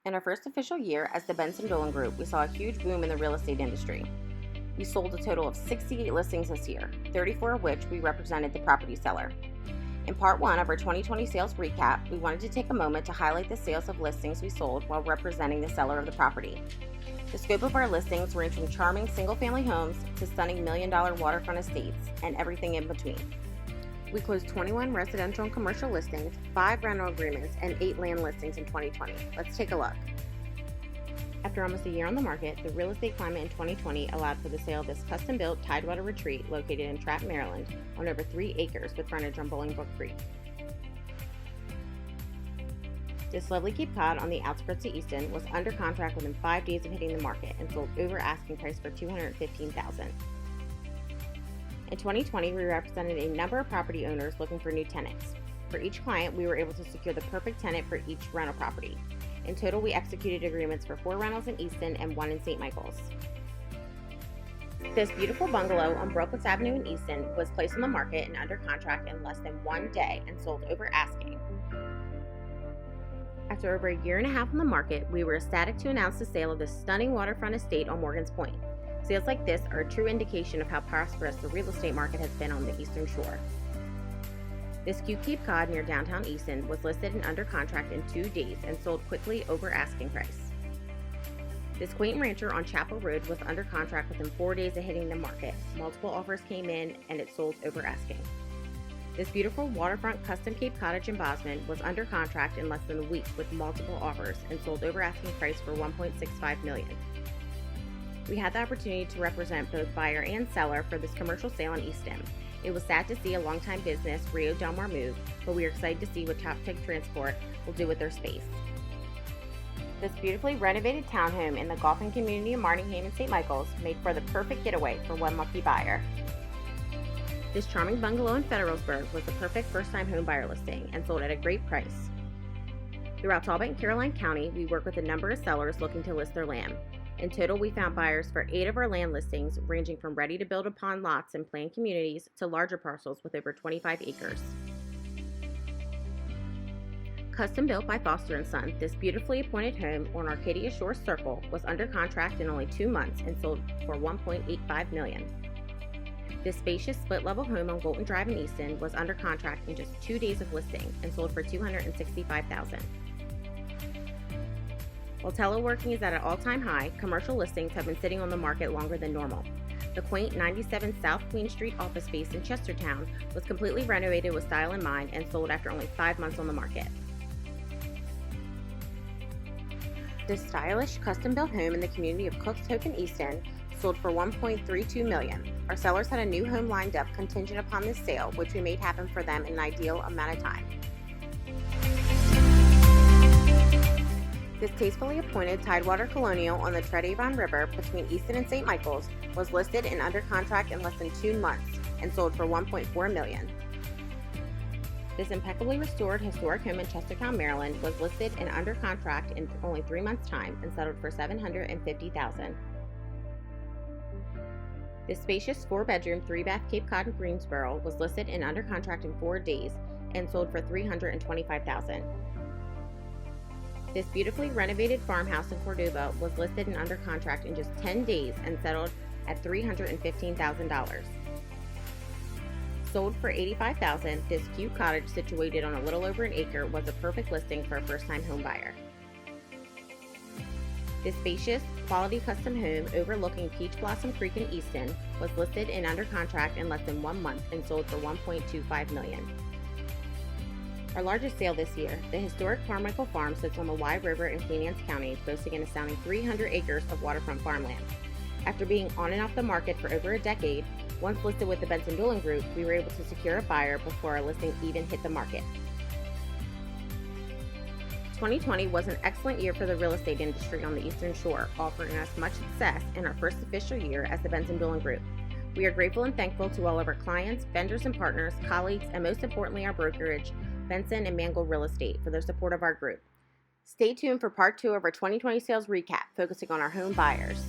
In our first official year as the Benson Dulin Group, we saw a huge boom in the real estate industry. We sold a total of 68 listings this year, 34 of which we represented the property seller. In part 1 of our 2020 sales recap, we wanted to take a moment to highlight the sales of listings we sold while representing the seller of the property. The scope of our listings range from charming single-family homes to stunning million-dollar waterfront estates and everything in between. We closed 21 residential and commercial listings, 5 rental agreements, and 8 land listings in 2020. Let's take a look. After almost a year on the market, the real estate climate in 2020 allowed for the sale of this custom-built Tidewater retreat located in Trapp, Maryland, on over 3 acres with frontage on Bolingbrook Creek. This lovely Cape Cod on the outskirts of Easton was under contract within 5 days of hitting the market and sold over asking price for $215,000. In 2020, we represented a number of property owners looking for new tenants. For each client, we were able to secure the perfect tenant for each rental property. In total, we executed agreements for 4 rentals in Easton and 1 in St. Michael's. This beautiful bungalow on Brooklyn Avenue in Easton was placed on the market and under contract in less than 1 day and sold over asking. After over a year and a half on the market, we were ecstatic to announce the sale of this stunning waterfront estate on Morgan's Point. Sales like this are a true indication of how prosperous the real estate market has been on the Eastern Shore. This cute Cape Cod near downtown Easton was listed and under contract in 2 days and sold quickly over asking price. This quaint rancher on Chapel Road was under contract within 4 days of hitting the market. Multiple offers came in and it sold over asking. This beautiful waterfront custom Cape Cottage in Bosman was under contract in less than a week with multiple offers and sold over asking price for $1.65 million. We had the opportunity to represent both buyer and seller for this commercial sale in Easton. It was sad to see a longtime business, Rio Del Mar, move, but we are excited to see what Top Tick Transport will do with their space. This beautifully renovated townhome in the golfing community of Martingham and St. Michael's made for the perfect getaway for one lucky buyer. This charming bungalow in Federalsburg was the perfect first-time home buyer listing and sold at a great price. Throughout Talbot and Caroline County, we work with a number of sellers looking to list their land. In total, we found buyers for 8 of our land listings, ranging from ready-to-build-upon lots and planned communities to larger parcels with over 25 acres. Custom built by Foster & Son, this beautifully appointed home on Arcadia Shores Circle was under contract in only 2 months and sold for $1.85 million. This spacious split-level home on Golden Drive in Easton was under contract in just 2 days of listing and sold for $265,000. While teleworking is at an all-time high, commercial listings have been sitting on the market longer than normal. The quaint 97 South Queen Street office space in Chestertown was completely renovated with style in mind and sold after only 5 months on the market. This stylish custom-built home in the community of Cooks Hope in Easton sold for $1.32 million. Our sellers had a new home lined up contingent upon this sale, which we made happen for them in an ideal amount of time. This tastefully appointed Tidewater Colonial on the Tredeavon River between Easton and St. Michael's was listed and under contract in less than 2 months and sold for $1.4 million. This impeccably restored historic home in Chestertown, Maryland was listed and under contract in only 3 months' time and settled for $750,000. This spacious 4-bedroom, 3-bath Cape Cod in Greensboro was listed and under contract in 4 days and sold for $325,000. This beautifully renovated farmhouse in Cordoba was listed and under contract in just 10 days and settled at $315,000. Sold for $85,000, this cute cottage situated on a little over an acre was a perfect listing for a first-time home buyer. This spacious, quality custom home overlooking Peach Blossom Creek in Easton was listed and under contract in less than 1 month and sold for $1.25 million. Our largest sale this year, the historic Carmichael Farm, sits on the Wye River in Queen Anne's County, boasting an astounding 300 acres of waterfront farmland. After being on and off the market for over a decade, once listed with the Benson Dulin Group, we were able to secure a buyer before our listing even hit the market. 2020 was an excellent year for the real estate industry on the Eastern Shore, offering us much success in our first official year as the Benson Dulin Group. We are grateful and thankful to all of our clients, vendors and partners, colleagues, and most importantly our brokerage, Benson and Mangold Real Estate, for their support of our group. Stay tuned for part 2 of our 2020 sales recap, focusing on our home buyers.